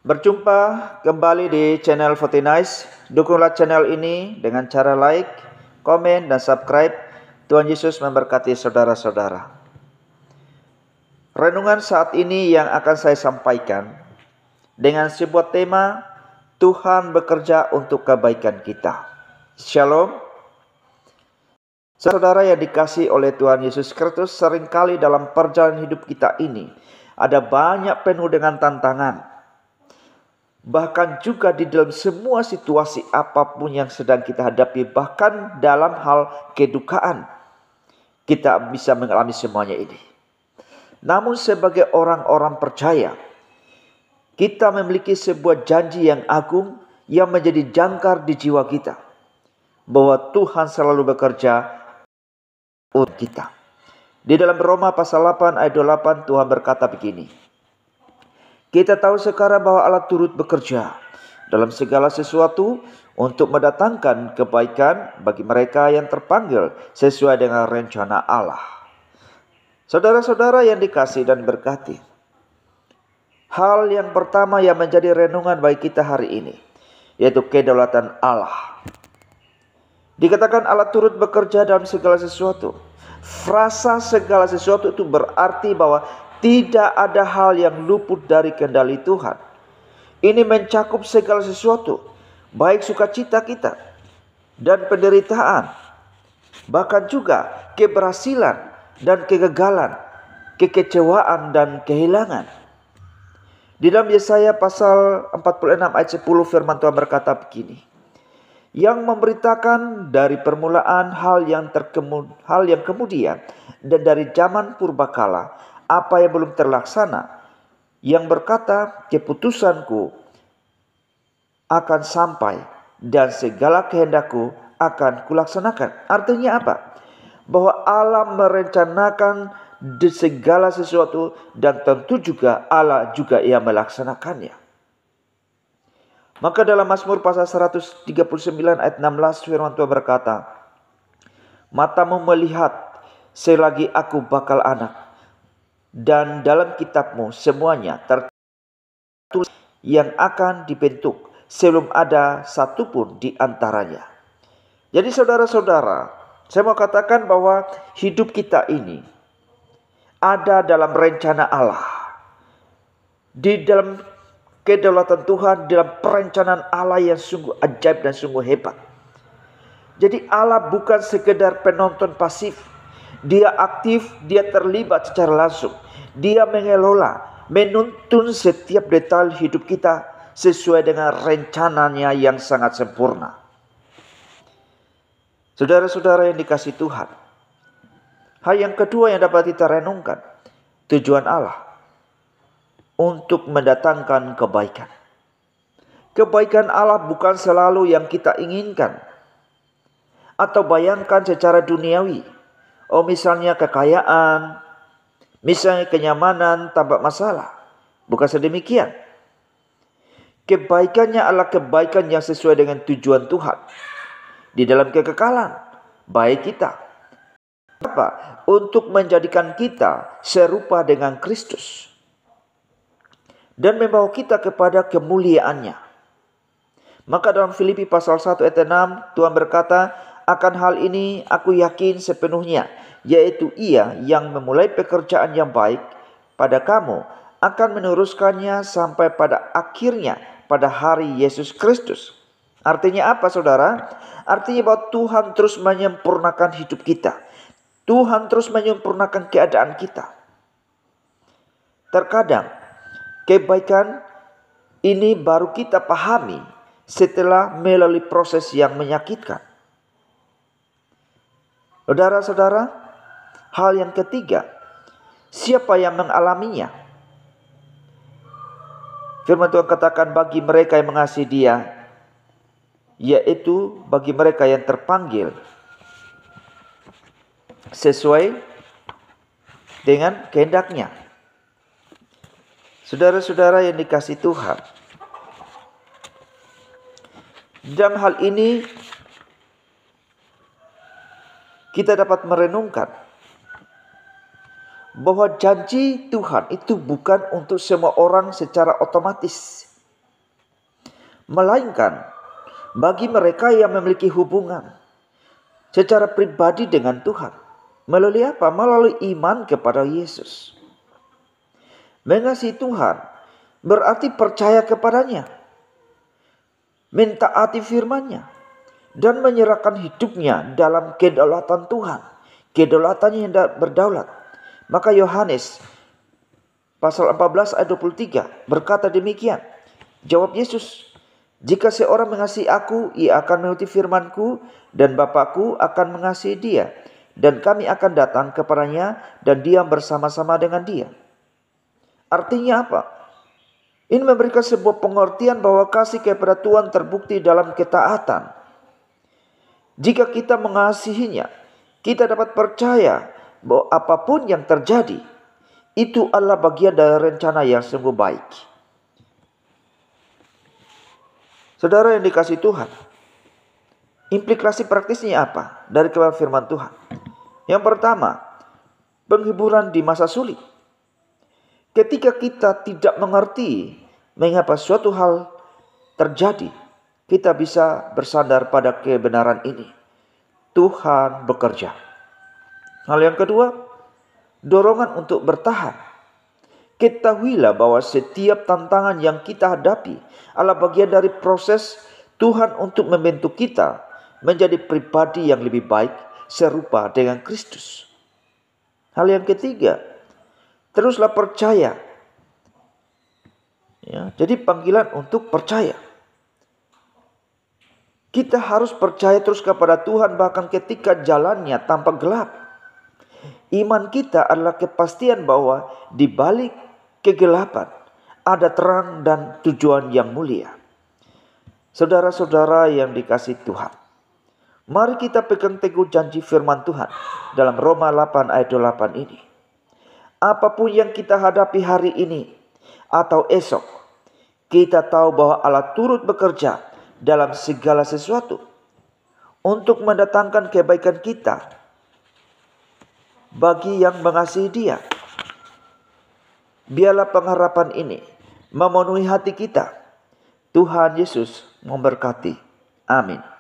Berjumpa kembali di channel Fortinice. Dukunglah channel ini dengan cara like, komen, dan subscribe. Tuhan Yesus memberkati saudara-saudara. Renungan saat ini yang akan saya sampaikan dengan sebuah tema, Tuhan bekerja untuk kebaikan kita. Shalom. Saudara yang dikasihi oleh Tuhan Yesus Kristus, seringkali dalam perjalanan hidup kita ini ada banyak penuh dengan tantangan. Bahkan juga di dalam semua situasi apapun yang sedang kita hadapi, bahkan dalam hal kedukaan, kita bisa mengalami semuanya ini. Namun sebagai orang-orang percaya, kita memiliki sebuah janji yang agung yang menjadi jangkar di jiwa kita, bahwa Tuhan selalu bekerja untuk kita. Di dalam Roma pasal 8 ayat 28 Tuhan berkata begini, kita tahu sekarang bahwa Allah turut bekerja dalam segala sesuatu untuk mendatangkan kebaikan bagi mereka yang terpanggil sesuai dengan rencana Allah. Saudara-saudara yang dikasihi dan berkati, hal yang pertama yang menjadi renungan bagi kita hari ini, yaitu kedaulatan Allah. Dikatakan Allah turut bekerja dalam segala sesuatu. Frasa segala sesuatu itu berarti bahwa tidak ada hal yang luput dari kendali Tuhan. Ini mencakup segala sesuatu, baik sukacita kita dan penderitaan, bahkan juga keberhasilan dan kegagalan, kekecewaan dan kehilangan. Di dalam Yesaya pasal 46 ayat 10 firman Tuhan berkata begini, yang memberitakan dari permulaan hal yang kemudian dan dari zaman purbakala apa yang belum terlaksana, yang berkata keputusanku akan sampai dan segala kehendakku akan kulaksanakan. Artinya apa? Bahwa Allah merencanakan di segala sesuatu dan tentu juga Allah juga yang melaksanakannya. Maka dalam Mazmur pasal 139 ayat 16 firman Tuhan berkata, matamu melihat selagi aku bakal anak, dan dalam kitabmu semuanya tertulis yang akan dibentuk sebelum ada satupun di antaranya. Jadi saudara-saudara, saya mau katakan bahwa hidup kita ini ada dalam rencana Allah. Di dalam kedaulatan Tuhan, dalam perencanaan Allah yang sungguh ajaib dan sungguh hebat. Jadi Allah bukan sekedar penonton pasif. Dia aktif, dia terlibat secara langsung. Dia mengelola, menuntun setiap detail hidup kita sesuai dengan rencananya yang sangat sempurna. Saudara-saudara yang dikasihi Tuhan, hal yang kedua yang dapat kita renungkan, tujuan Allah untuk mendatangkan kebaikan. Kebaikan Allah bukan selalu yang kita inginkan atau bayangkan secara duniawi. Oh, misalnya kekayaan, misalnya kenyamanan tanpa masalah. Bukan sedemikian. Kebaikannya adalah kebaikan yang sesuai dengan tujuan Tuhan di dalam kekekalan baik kita. Apa? Untuk menjadikan kita serupa dengan Kristus dan membawa kita kepada kemuliaannya. Maka dalam Filipi pasal 1 ayat 6 Tuhan berkata, akan hal ini aku yakin sepenuhnya, yaitu Ia yang memulai pekerjaan yang baik pada kamu akan meneruskannya sampai pada akhirnya pada hari Yesus Kristus. Artinya apa, saudara? Artinya bahwa Tuhan terus menyempurnakan hidup kita. Tuhan terus menyempurnakan keadaan kita. Terkadang kebaikan ini baru kita pahami setelah melalui proses yang menyakitkan. Saudara-saudara, hal yang ketiga, siapa yang mengalaminya? Firman Tuhan katakan bagi mereka yang mengasihi Dia, yaitu bagi mereka yang terpanggil sesuai dengan kehendaknya. Saudara-saudara yang dikasihi Tuhan, dalam hal ini kita dapat merenungkan bahwa janji Tuhan itu bukan untuk semua orang secara otomatis. melainkan bagi mereka yang memiliki hubungan secara pribadi dengan Tuhan. Melalui apa? Melalui iman kepada Yesus. Mengasihi Tuhan berarti percaya kepadanya, mentaati firman-Nya, dan menyerahkan hidupnya dalam kedaulatan Tuhan, kedaulatannya yang berdaulat. Maka Yohanes pasal 14 ayat 23 berkata demikian. Jawab Yesus, "Jika seorang mengasihi aku, ia akan menuruti firman-Ku, dan Bapa-Ku akan mengasihi dia, dan kami akan datang kepadanya dan diam bersama-sama dengan dia." Artinya apa? Ini memberikan sebuah pengertian bahwa kasih kepada Tuhan terbukti dalam ketaatan. Jika kita mengasihinya, kita dapat percaya bahwa apapun yang terjadi, itu adalah bagian dari rencana yang sungguh baik. Saudara yang dikasihi Tuhan, implikasi praktisnya apa dari kebenaran firman Tuhan? Yang pertama, penghiburan di masa sulit. Ketika kita tidak mengerti mengapa suatu hal terjadi, kita bisa bersandar pada kebenaran ini. Tuhan bekerja. Hal yang kedua, dorongan untuk bertahan. Ketahuilah bahwa setiap tantangan yang kita hadapi adalah bagian dari proses Tuhan untuk membentuk kita menjadi pribadi yang lebih baik serupa dengan Kristus. Hal yang ketiga, teruslah percaya. Ya, jadi panggilan untuk percaya. Kita harus percaya terus kepada Tuhan bahkan ketika jalannya tampak gelap. Iman kita adalah kepastian bahwa di balik kegelapan ada terang dan tujuan yang mulia. Saudara-saudara yang dikasihi Tuhan, mari kita pegang teguh janji firman Tuhan dalam Roma 8 ayat 8 ini. Apapun yang kita hadapi hari ini atau esok, kita tahu bahwa Allah turut bekerja dalam segala sesuatu untuk mendatangkan kebaikan kita bagi yang mengasihi Dia. Biarlah pengharapan ini memenuhi hati kita. Tuhan Yesus memberkati. Amin.